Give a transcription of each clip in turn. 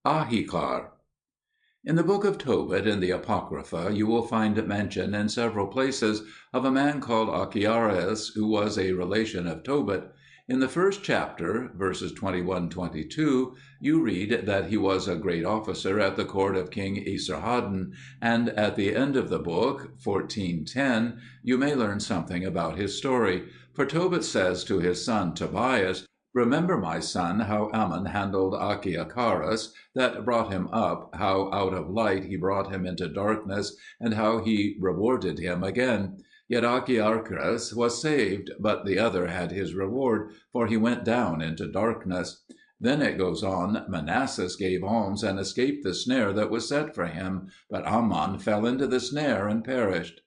Ahikar. In the Book of Tobit in the Apocrypha you will find mention in several places of a man called Achiaras who was a relation of Tobit. In the first chapter, verses 21-22, you read that he was a great officer at the court of King Isarhaddin, and at the end of the book, 14:10, you may learn something about his story. For Tobit says to his son Tobias, "Remember, my son, how Ammon handled Achiacharas, that brought him up, how out of light he brought him into darkness, and how he rewarded him again. Yet Achiacharas was saved, but the other had his reward, for he went down into darkness." Then it goes on, "Manasseh gave alms and escaped the snare that was set for him, but Ammon fell into the snare and perished."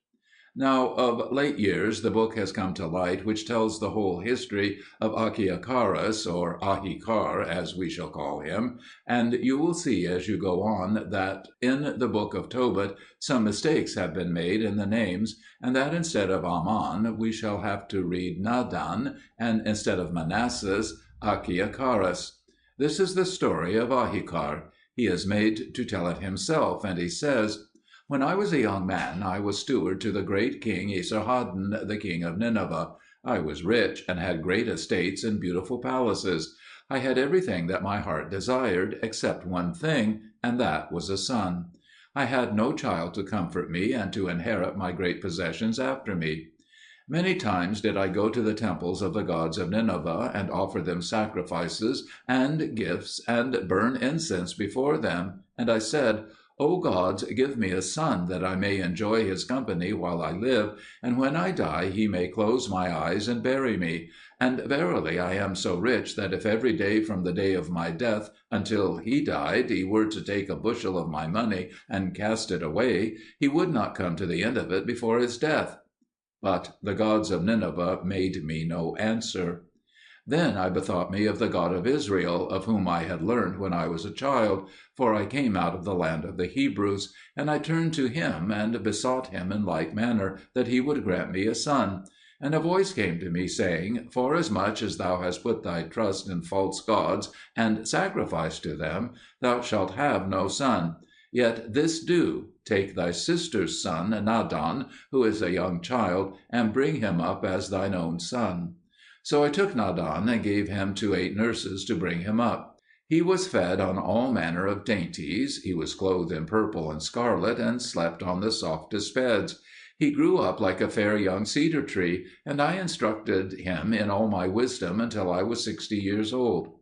Now, of late years, the book has come to light which tells the whole history of Achiacharas, or Ahikar, as we shall call him, and you will see as you go on that in the book of Tobit some mistakes have been made in the names, and that instead of Ammon we shall have to read Adan, and instead of Manasseh, Achiacharas. This is the story of Ahikar. He is made to tell it himself, and he says, "When I was a young man, I was steward to the great King Isarhaddin, the king of Nineveh. I was rich, and had great estates and beautiful palaces. I had everything that my heart desired, except one thing, and that was a son. I had no child to comfort me and to inherit my great possessions after me. Many times did I go to the temples of the gods of Nineveh, and offer them sacrifices and gifts, and burn incense before them. And I said, 'O gods, give me a son, that I may enjoy his company while I live, and when I die he may close my eyes and bury me. And verily I am so rich that if every day from the day of my death until he died he were to take a bushel of my money and cast it away, he would not come to the end of it before his death.' But the gods of Nineveh made me no answer. Then I bethought me of the God of Israel, of whom I had learned when I was a child, for I came out of the land of the Hebrews, and I turned to him and besought him in like manner that he would grant me a son. And a voice came to me, saying, 'Forasmuch as thou hast put thy trust in false gods and sacrificed to them, thou shalt have no son. Yet this do, take thy sister's son, Adan, who is a young child, and bring him up as thine own son.' So I took Adan and gave him to 8 nurses to bring him up. He was fed on all manner of dainties, he was clothed in purple and scarlet, and slept on the softest beds. He grew up like a fair young cedar tree, and I instructed him in all my wisdom until I was 60 years old.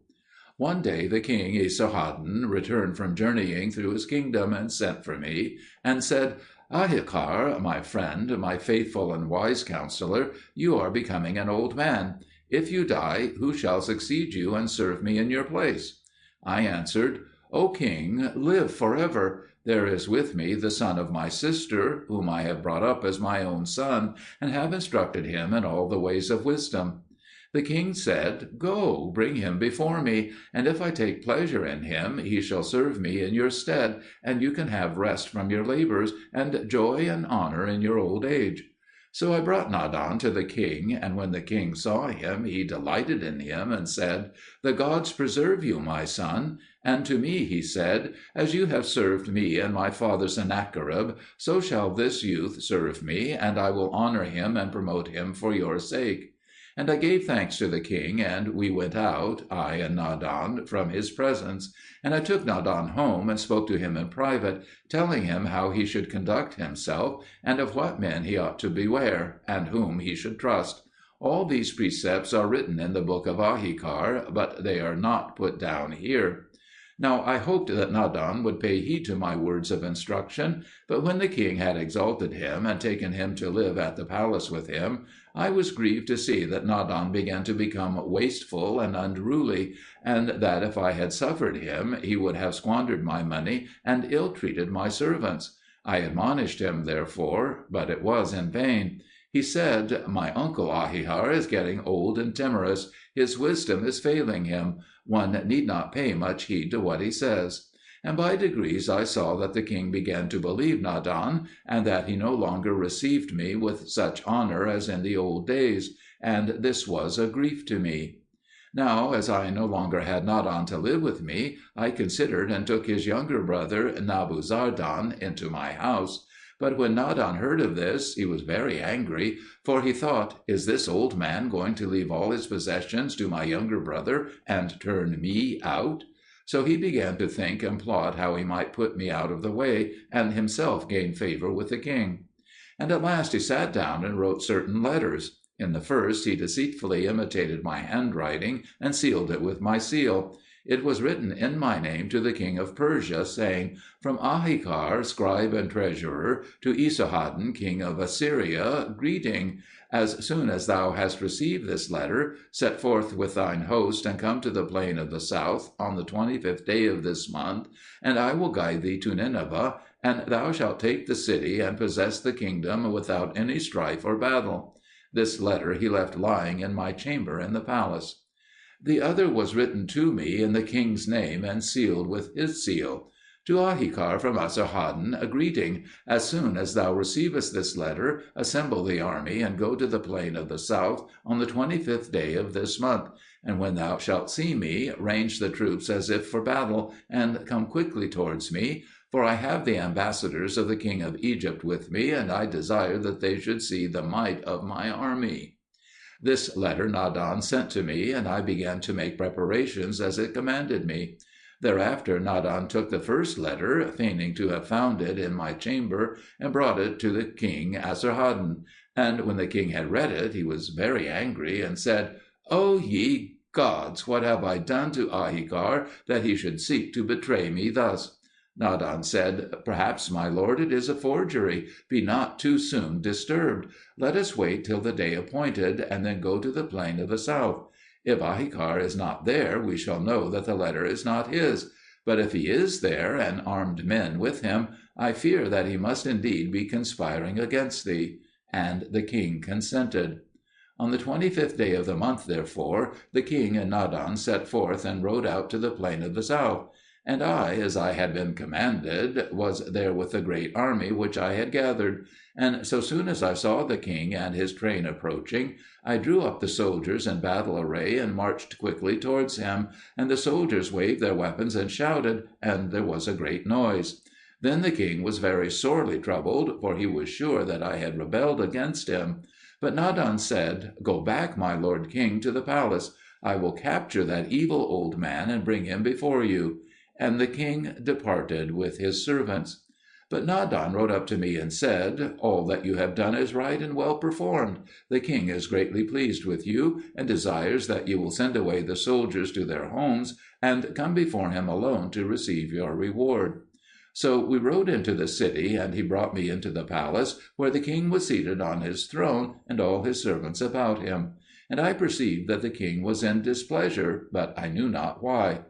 One day the king Isarhaddin returned from journeying through his kingdom, and sent for me, and said, 'Ahikar, my friend, my faithful and wise counselor, you are becoming an old man. If you die, who shall succeed you and serve me in your place?' I answered, 'O king, live forever. There is with me the son of my sister, whom I have brought up as my own son, and have instructed him in all the ways of wisdom.' The king said, 'Go, bring him before me, and if I take pleasure in him, he shall serve me in your stead, and you can have rest from your labours, and joy and honour in your old age.' So I brought Adan to the king, and when the king saw him, he delighted in him, and said, 'The gods preserve you, my son.' And to me he said, 'As you have served me and my father Sennacherib, so shall this youth serve me, and I will honour him and promote him for your sake.' And I gave thanks to the king, and we went out, I and Adan, from his presence. And I took Adan home, and spoke to him in private, telling him how he should conduct himself, and of what men he ought to beware, and whom he should trust. All these precepts are written in the book of Ahikar, but they are not put down here. Now I hoped that Adan would pay heed to my words of instruction, but when the king had exalted him, and taken him to live at the palace with him, I was grieved to see that Adan began to become wasteful and unruly, and that if I had suffered him, he would have squandered my money and ill-treated my servants. I admonished him, therefore, but it was in vain. He said, 'My uncle Ahikar is getting old and timorous. His wisdom is failing him. One need not pay much heed to what he says.' And by degrees I saw that the king began to believe Adan, and that he no longer received me with such honour as in the old days, and this was a grief to me. Now, as I no longer had Nadan to live with me, I considered and took his younger brother Nebuzaradan into my house. But when Nadan heard of this, he was very angry, for he thought, "Is this old man going to leave all his possessions to my younger brother and turn me out?" So he began to think and plot how he might put me out of the way, and himself gain favour with the king. And at last he sat down and wrote certain letters. In the first he deceitfully imitated my handwriting and sealed it with my seal. It was written in my name to the king of Persia, saying, "From Ahikar, scribe and treasurer, to Isarhaddin, king of Assyria, greeting. As soon as thou hast received this letter, set forth with thine host, and come to the plain of the south on the 25th day of this month, and I will guide thee to Nineveh, and thou shalt take the city and possess the kingdom without any strife or battle." This letter he left lying in my chamber in the palace. The other was written to me in the king's name and sealed with his seal. To Ahikar from Isarhaddin a greeting. As soon as thou receivest this letter, assemble the army and go to the plain of the south on the 25th day of this month. And when thou shalt see me, range the troops as if for battle, and come quickly towards me. For I have the ambassadors of the king of Egypt with me, and I desire that they should see the might of my army. This letter Nadan sent to me, and I began to make preparations as it commanded me. Thereafter Nadan took the first letter, feigning to have found it in my chamber, and brought it to the king Isarhaddin. And when the king had read it, he was very angry, and said, "O ye gods, what have I done to Ahikar, that he should seek to betray me thus?" Nadan said, "Perhaps, my lord, it is a forgery. Be not too soon disturbed. Let us wait till the day appointed, and then go to the plain of the south. If Ahikar is not there, we shall know that the letter is not his. But if he is there, and armed men with him, I fear that he must indeed be conspiring against thee." And the king consented. On the 25th day of the month, therefore, the king and Nadan set forth and rode out to the plain of the south. And I, as I had been commanded, was there with the great army which I had gathered. And so soon as I saw the king and his train approaching, I drew up the soldiers in battle array and marched quickly towards him, and the soldiers waved their weapons and shouted, and there was a great noise. Then the king was very sorely troubled, for he was sure that I had rebelled against him. But Nadan said, "Go back, my lord king, to the palace. I will capture that evil old man and bring him before you." And the king departed with his servants. But Nadan rode up to me and said, "All that you have done is right and well performed. The king is greatly pleased with you, and desires that you will send away the soldiers to their homes, and come before him alone to receive your reward." So we rode into the city, and he brought me into the palace, where the king was seated on his throne, and all his servants about him. And I perceived that the king was in displeasure, but I knew not why.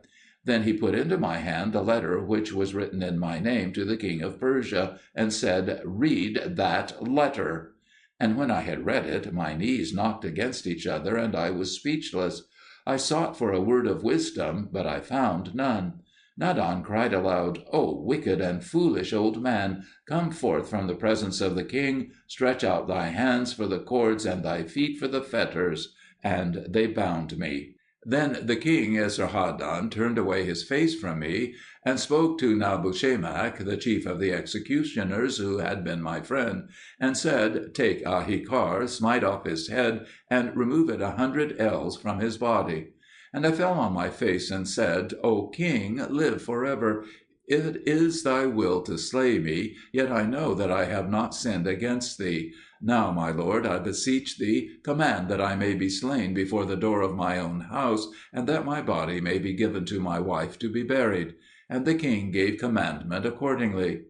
Then he put into my hand the letter which was written in my name to the king of Persia, and said, "Read that letter." And when I had read it, my knees knocked against each other, and I was speechless. I sought for a word of wisdom, but I found none. Nadan cried aloud, "O wicked and foolish old man, come forth from the presence of the king, stretch out thy hands for the cords and thy feet for the fetters." And they bound me. Then the king Isarhaddin turned away his face from me, and spoke to Nebuchadnezzar, the chief of the executioners, who had been my friend, and said, "Take Ahikar, smite off his head, and remove it 100 ells from his body." And I fell on my face and said, "O king, live forever. It is thy will to slay me, yet I know that I have not sinned against thee. Now, my lord, I beseech thee, command that I may be slain before the door of my own house, and that my body may be given to my wife to be buried." And the king gave commandment accordingly.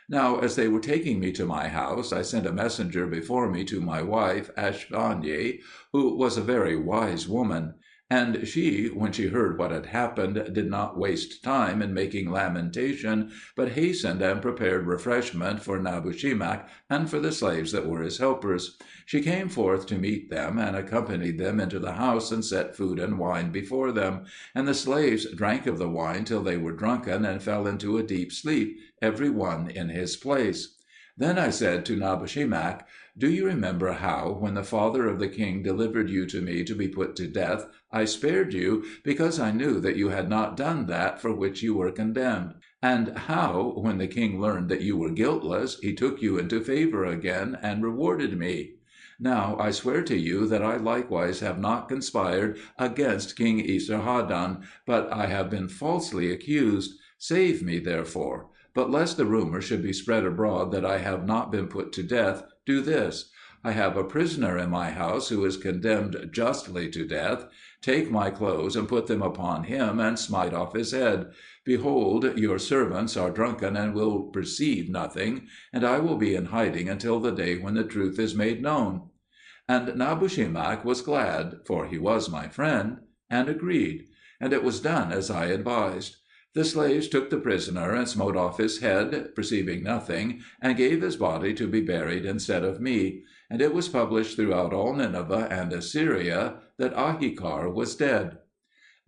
Now as they were taking me to my house, I sent a messenger before me to my wife Ashpenaz, who was a very wise woman. And she, when she heard what had happened, did not waste time in making lamentation, but hastened and prepared refreshment for Nebuchadnezzar and for the slaves that were his helpers. She came forth to meet them, and accompanied them into the house, and set food and wine before them. And the slaves drank of the wine till they were drunken, and fell into a deep sleep, every one in his place. Then I said to Nabushemak, "Do you remember how, when the father of the king delivered you to me to be put to death, I spared you, because I knew that you had not done that for which you were condemned? And how, when the king learned that you were guiltless, he took you into favour again, and rewarded me? Now I swear to you that I likewise have not conspired against King Isarhaddin, but I have been falsely accused. Save me, therefore. But lest the rumour should be spread abroad that I have not been put to death, do this. I have a prisoner in my house who is condemned justly to death. Take my clothes and put them upon him, and smite off his head. Behold, your servants are drunken and will perceive nothing, and I will be in hiding until the day when the truth is made known." And Nabushemak was glad, for he was my friend, and agreed. And it was done as I advised. The slaves took the prisoner and smote off his head, perceiving nothing, and gave his body to be buried instead of me. And it was published throughout all Nineveh and Assyria that Ahikar was dead.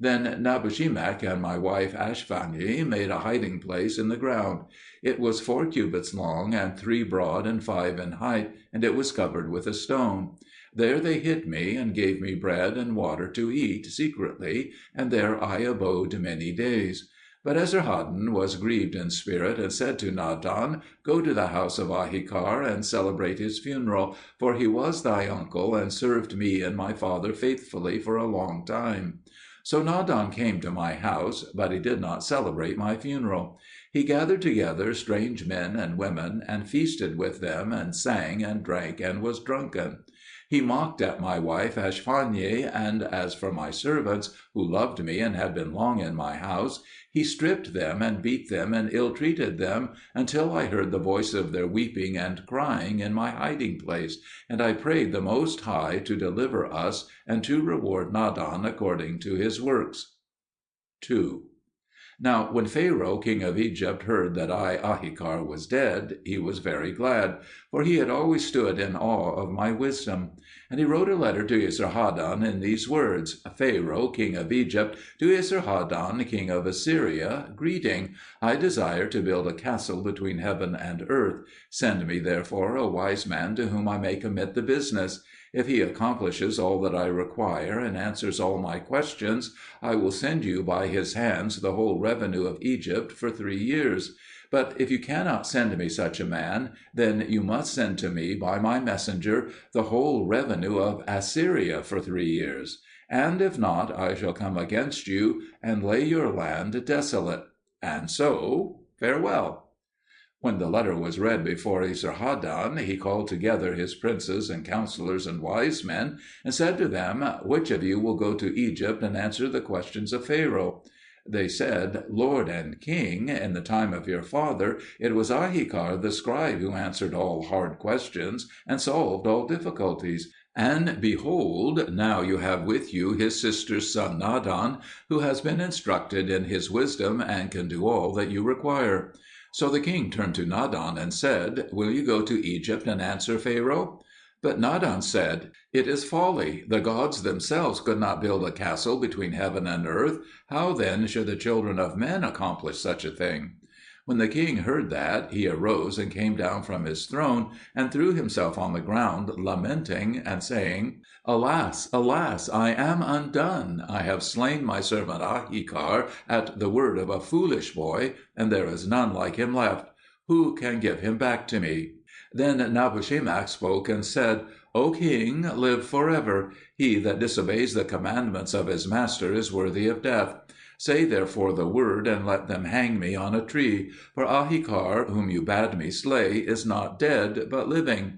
Then Nabushemak and my wife Ashphani made a hiding place in the ground. It was 4 cubits long, and 3 broad, and 5 in height, and it was covered with a stone. There they hid me, and gave me bread and water to eat secretly, and there I abode many days. But Esarhaddon was grieved in spirit, and said to Adan, "Go to the house of Ahikar, and celebrate his funeral, for he was thy uncle, and served me and my father faithfully for a long time." So Adan came to my house, but he did not celebrate my funeral. He gathered together strange men and women, and feasted with them, and sang, and drank, and was drunken. He mocked at my wife Ashphani, and as for my servants, who loved me and had been long in my house, he stripped them, and beat them, and ill-treated them, until I heard the voice of their weeping and crying in my hiding place, and I prayed the Most High to deliver us, and to reward Adan according to his works. 2. Now when Pharaoh king of Egypt heard that I, Ahikar, was dead, he was very glad, for he had always stood in awe of my wisdom. And he wrote a letter to Isarhaddin in these words: "Pharaoh king of Egypt, to Isarhaddin king of Assyria, greeting. I desire to build a castle between heaven and earth. Send me therefore a wise man to whom I may commit the business. If he accomplishes all that I require, and answers all my questions, I will send you by his hands the whole revenue of Egypt for 3 years. But if you cannot send me such a man, then you must send to me by my messenger the whole revenue of Assyria for 3 years. And if not, I shall come against you, and lay your land desolate. And so, farewell." When the letter was read before Esarhaddon, he called together his princes and counsellors and wise men, and said to them, "Which of you will go to Egypt and answer the questions of Pharaoh?" They said, "Lord and king, in the time of your father it was Ahikar the scribe who answered all hard questions and solved all difficulties. And behold, now you have with you his sister's son Adan, who has been instructed in his wisdom and can do all that you require." So the king turned to Adan and said, "Will you go to Egypt and answer Pharaoh?" But Adan said, "It is folly. The gods themselves could not build a castle between heaven and earth. How then should the children of men accomplish such a thing?" When the king heard that, he arose and came down from his throne, and threw himself on the ground, lamenting, and saying, "Alas, alas, I am undone! I have slain my servant Ahikar at the word of a foolish boy, and there is none like him left. Who can give him back to me?" Then Nabushemak spoke and said, "O king, live forever. He that disobeys the commandments of his master is worthy of death. Say therefore the word, and let them hang me on a tree. For Ahikar, whom you bade me slay, is not dead, but living."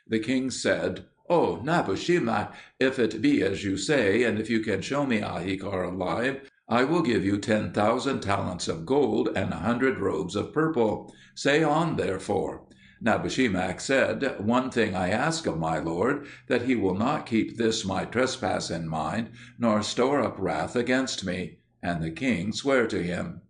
The king said, "O Nabushemak, if it be as you say, and if you can show me Ahikar alive, I will give you 10,000 talents of gold, and 100 robes of purple. Say on, therefore." Nabushemak said, "One thing I ask of my lord, that he will not keep this my trespass in mind, nor store up wrath against me." And the king sware to him.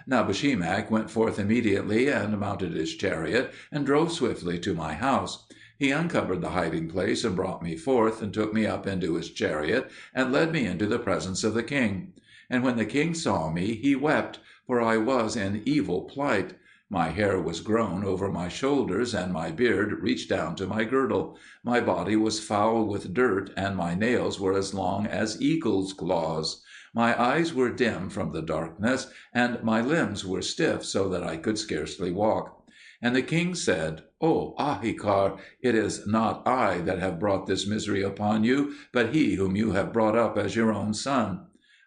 Nabushemak went forth immediately, and mounted his chariot, and drove swiftly to my house. He uncovered the hiding place, and brought me forth, and took me up into his chariot, and led me into the presence of the king. And when the king saw me, he wept, for I was in evil plight. My hair was grown over my shoulders, and my beard reached down to my girdle. My body was foul with dirt, and my nails were as long as eagles' claws. My eyes were dim from the darkness, and my limbs were stiff so that I could scarcely walk. And the king said, "O Ahikar, it is not I that have brought this misery upon you, but he whom you have brought up as your own son."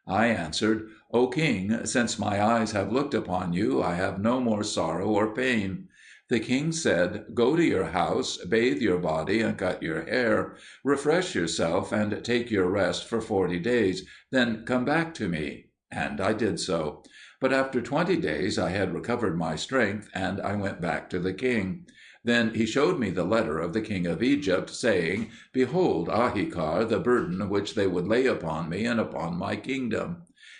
I answered, "O king, since my eyes have looked upon you, I have no more sorrow or pain." The king said, "Go to your house, bathe your body, and cut your hair. Refresh yourself, and take your rest for 40 days, then come back to me." And I did so. But after 20 days I had recovered my strength, and I went back to the king. Then he showed me the letter of the king of Egypt, saying, "Behold, Ahikar, the burden which they would lay upon me and upon my kingdom."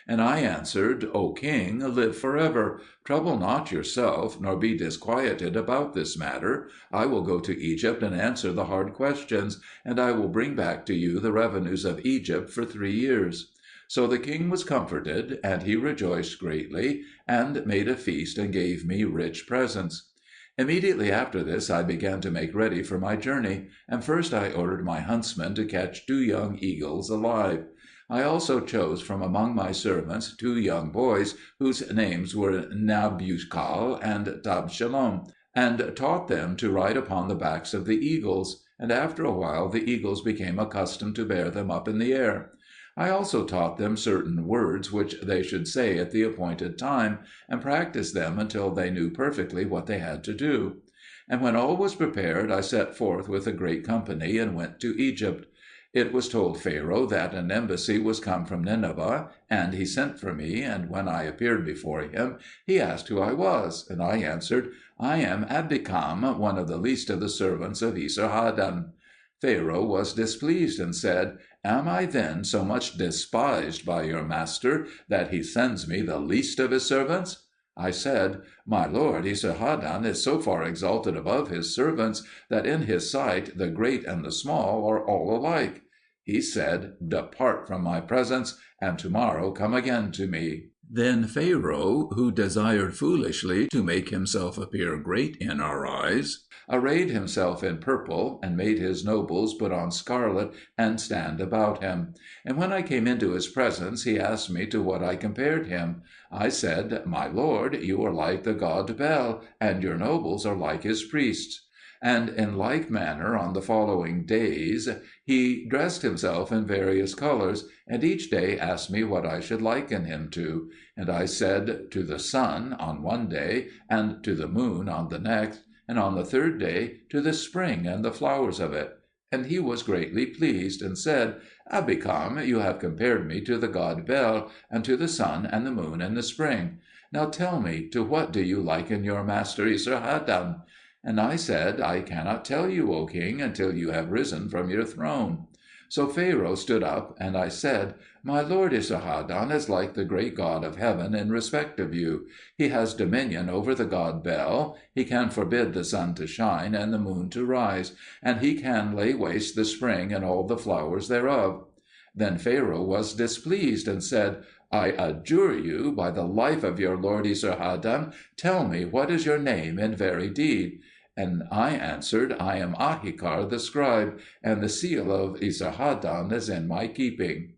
And I answered, "O king, live forever. Trouble not yourself, nor be disquieted about this matter. I will go to Egypt and answer the hard questions, and I will bring back to you the revenues of Egypt for 3 years." So the king was comforted, and he rejoiced greatly, and made a feast and gave me rich presents. Immediately after this I began to make ready for my journey, and first I ordered my huntsmen to catch 2 young eagles alive. I also chose from among my servants 2 young boys, whose names were Nabuchal and Tabshalom, and taught them to ride upon the backs of the eagles; and after a while the eagles became accustomed to bear them up in the air. I also taught them certain words which they should say at the appointed time, and practised them until they knew perfectly what they had to do. And when all was prepared, I set forth with a great company and went to Egypt. It was told Pharaoh that an embassy was come from Nineveh, and he sent for me, and when I appeared before him, he asked who I was, and I answered, "I am Abikam, one of the least of the servants of Isarhaddin." Pharaoh was displeased and said, "Am I then so much despised by your master that he sends me the least of his servants?" I said, "My lord Esarhaddon is so far exalted above his servants that in his sight the great and the small are all alike." He said, "Depart from my presence, and tomorrow come again to me." Then Pharaoh, who desired foolishly to make himself appear great in our eyes, arrayed himself in purple, and made his nobles put on scarlet and stand about him. And when I came into his presence, he asked me to what I compared him. I said, "My lord, you are like the god Bel, and your nobles are like his priests." And in like manner on the following days he dressed himself in various colours, and each day asked me what I should liken him to. And I said, "To the sun on one day, and to the moon on the next, and on the third day to the spring and the flowers of it." And he was greatly pleased, and said, "Abikam, you have compared me to the god Bel, and to the sun and the moon and the spring. Now tell me, to what do you liken your master Esarhaddon?" And I said, "I cannot tell you, O king, until you have risen from your throne." So Pharaoh stood up, and I said, "My lord Esarhaddon is like the great God of heaven in respect of you. He has dominion over the god Bel, he can forbid the sun to shine and the moon to rise, and he can lay waste the spring and all the flowers thereof." Then Pharaoh was displeased, and said, "I adjure you, by the life of your lord Esarhaddon, tell me what is your name in very deed." And I answered, "I am Ahikar the scribe, and the seal of Esarhaddon is in my keeping."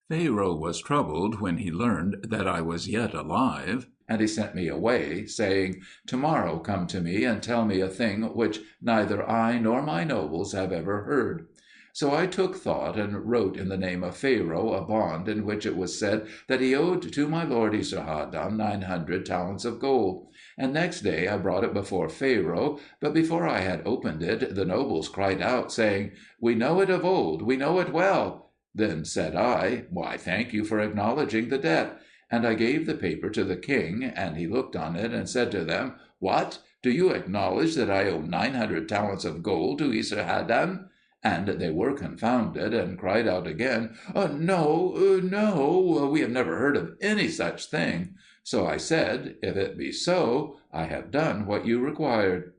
Pharaoh was troubled when he learned that I was yet alive, and he sent me away, saying, "Tomorrow come to me and tell me a thing which neither I nor my nobles have ever heard." So I took thought and wrote in the name of Pharaoh a bond in which it was said that he owed to my lord Esarhaddon 900 talents of gold. And next day I brought it before Pharaoh, but before I had opened it, the nobles cried out, saying, "We know it of old, we know it well." Then said I, "Why, thank you for acknowledging the debt." And I gave the paper to the king, and he looked on it and said to them, "What? Do you acknowledge that I owe 900 talents of gold to Esarhaddon?" And they were confounded, and cried out again, "No, no, we have never heard of any such thing." So I said, "If it be so, I have done what you required."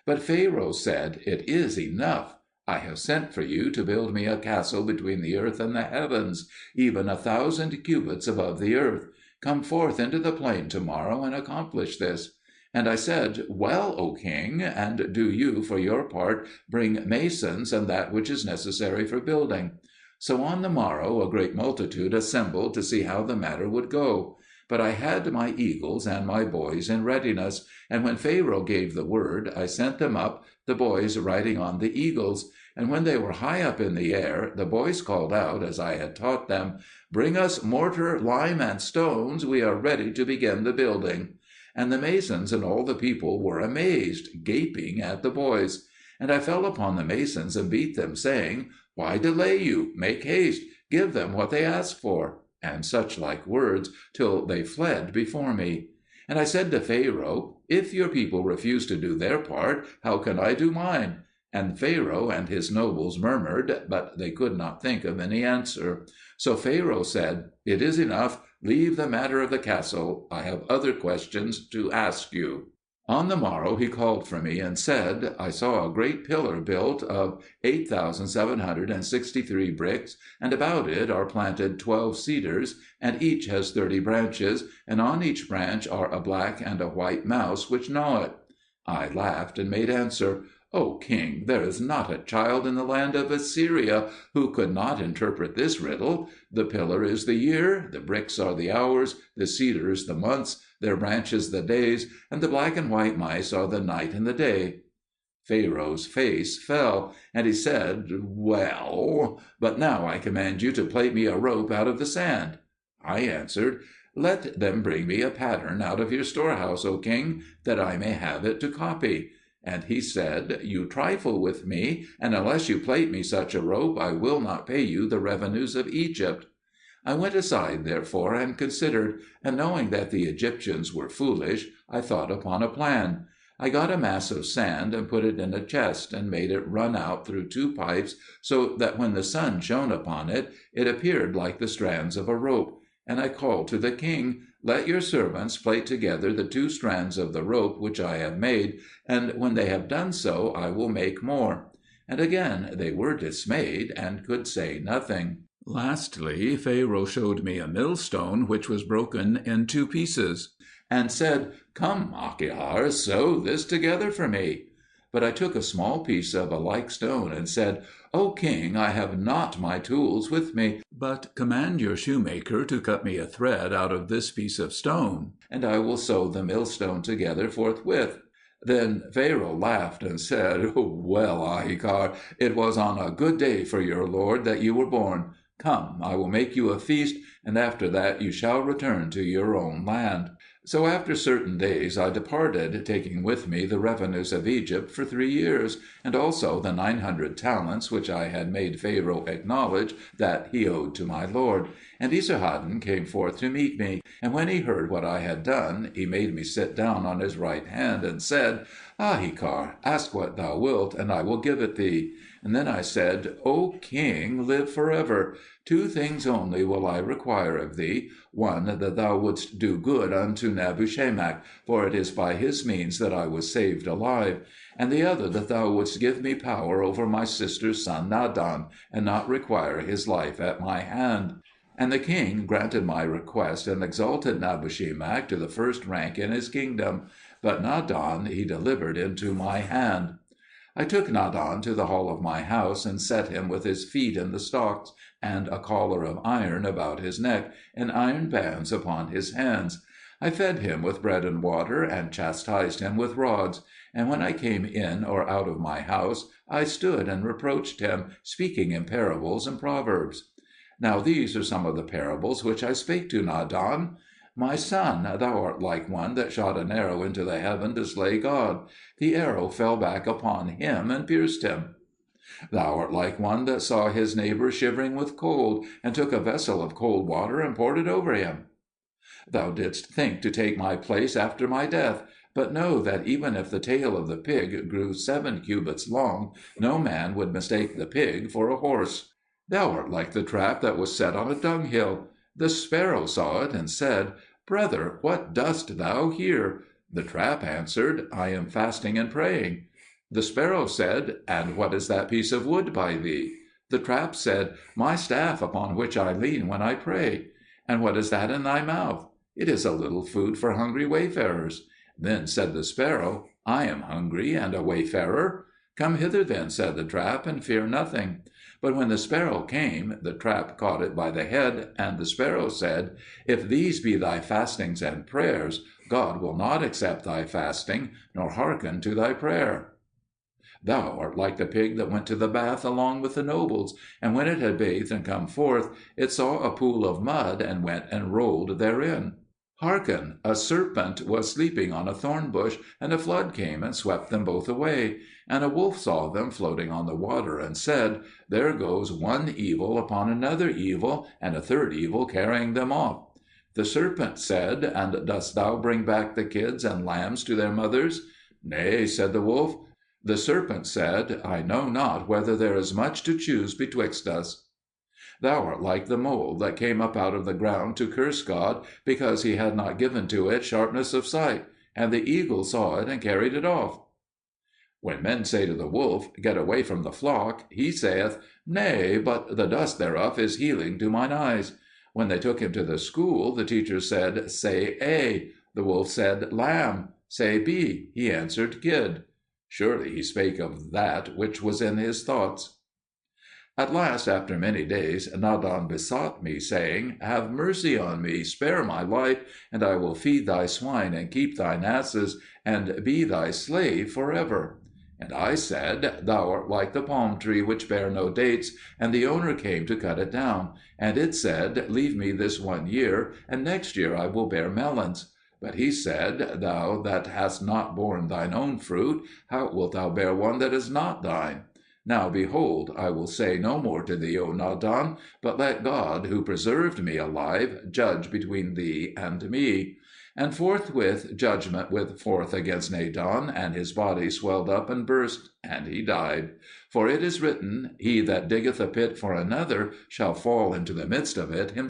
But Pharaoh said, "It is enough. I have sent for you to build me a castle between the earth and the heavens, even 1,000 cubits above the earth. Come forth into the plain tomorrow and accomplish this." And I said, Well, O king, and do you, for your part, bring masons and that which is necessary for building. So on the morrow a great multitude assembled to see how the matter would go. But I had my eagles and my boys in readiness, and when Pharaoh gave the word, I sent them up, the boys riding on the eagles. And when they were high up in the air, the boys called out, as I had taught them, Bring us mortar, lime, and stones, we are ready to begin the building. And the masons and all the people were amazed, gaping at the boys. And I fell upon the masons and beat them, saying, Why delay you? Make haste, give them what they ask for. And such like words, till they fled before me. And I said to Pharaoh, If your people refuse to do their part, how can I do mine? And Pharaoh and his nobles murmured, but they could not think of any answer. So Pharaoh said, It is enough. Leave the matter of the castle. I have other questions to ask you. On the morrow he called for me and said, I saw a great pillar built of 8,763 bricks, and about it are planted 12 cedars, and each has 30 branches, and on each branch are a black and a white mouse which gnaw it. I laughed and made answer, O king, there is not a child in the land of Assyria who could not interpret this riddle. The pillar is the year, the bricks are the hours, the cedars the months, their branches the days, and the black and white mice are the night and the day. Pharaoh's face fell, and he said, Well, but now I command you to plait me a rope out of the sand. I answered, Let them bring me a pattern out of your storehouse, O king, that I may have it to copy. And he said, You trifle with me, and unless you plait me such a rope, I will not pay you the revenues of Egypt. I went aside, therefore, and considered, and knowing that the Egyptians were foolish, I thought upon a plan. I got a mass of sand and put it in a chest, and made it run out through 2 pipes, so that when the sun shone upon it, it appeared like the strands of a rope. And I called to the king, Let your servants plait together the 2 strands of the rope which I have made, and when they have done so, I will make more. And again they were dismayed, and could say nothing. Lastly, Pharaoh showed me a millstone which was broken in 2 pieces, and said, Come, Ahikar, sew this together for me. But I took a small piece of a like stone, and said, O king, I have not my tools with me, but command your shoemaker to cut me a thread out of this piece of stone, and I will sew the millstone together forthwith. Then Pharaoh laughed and said, Well, Ahikar, it was on a good day for your lord that you were born. Come, I will make you a feast, and after that you shall return to your own land. So after certain days I departed, taking with me the revenues of Egypt for 3 years, and also the 900 talents which I had made Pharaoh acknowledge that he owed to my lord. And Isarhaddin came forth to meet me, and when he heard what I had done, he made me sit down on his right hand, and said, Ahikar, ask what thou wilt, and I will give it thee. And then I said, O king, live forever. 2 things only will I require of thee. One, that thou wouldst do good unto Nebuchadnezzar, for it is by his means that I was saved alive. And the other, that thou wouldst give me power over my sister's son Adan, and not require his life at my hand. And the king granted my request, and exalted Nebuchadnezzar to the first rank in his kingdom. But Adan he delivered into my hand. I took Adan to the hall of my house, and set him with his feet in the stocks, and a collar of iron about his neck, and iron bands upon his hands. I fed him with bread and water, and chastised him with rods. And when I came in or out of my house, I stood and reproached him, speaking in parables and proverbs. Now these are some of the parables which I spake to Adan. My son, thou art like one that shot an arrow into the heaven to slay God. The arrow fell back upon him and pierced him. Thou art like one that saw his neighbor shivering with cold, and took a vessel of cold water and poured it over him. Thou didst think to take my place after my death, but know that even if the tail of the pig grew 7 cubits long, no man would mistake the pig for a horse. Thou art like the trap that was set on a dunghill. The sparrow saw it and said, Brother, what dost thou here? The trap answered, I am fasting and praying. The sparrow said, And what is that piece of wood by thee? The trap said, My staff upon which I lean when I pray. And what is that in thy mouth? It is a little food for hungry wayfarers. Then said the sparrow, I am hungry and a wayfarer. Come hither then, said the trap, and fear nothing. But when the sparrow came, the trap caught it by the head, and the sparrow said, If these be thy fastings and prayers, God will not accept thy fasting, nor hearken to thy prayer. Thou art like the pig that went to the bath along with the nobles, and when it had bathed and come forth, it saw a pool of mud, and went and rolled therein. Hearken, a serpent was sleeping on a thorn bush, and a flood came and swept them both away. And a wolf saw them floating on the water, and said, There goes one evil upon another evil, and a third evil carrying them off. The serpent said, And dost thou bring back the kids and lambs to their mothers? Nay, said the wolf. The serpent said, I know not whether there is much to choose betwixt us. Thou art like the mole that came up out of the ground to curse God, because he had not given to it sharpness of sight, and the eagle saw it and carried it off. When men say to the wolf, Get away from the flock, he saith, Nay, but the dust thereof is healing to mine eyes. When they took him to the school, the teacher said, Say A. The wolf said, Lamb. Say B. He answered, Kid. Surely he spake of that which was in his thoughts. At last, after many days, Adan besought me, saying, Have mercy on me, spare my life, and I will feed thy swine and keep thine asses, and be thy slave forever. And I said, Thou art like the palm tree which bare no dates, and the owner came to cut it down. And it said, Leave me this 1 year, and next year I will bear melons. But he said, Thou that hast not borne thine own fruit, how wilt thou bear one that is not thine? Now, behold, I will say no more to thee, O Adan, but let God, who preserved me alive, judge between thee and me. And forthwith judgment went forth against Adan, and his body swelled up and burst, and he died. For it is written, He that diggeth a pit for another shall fall into the midst of it himself.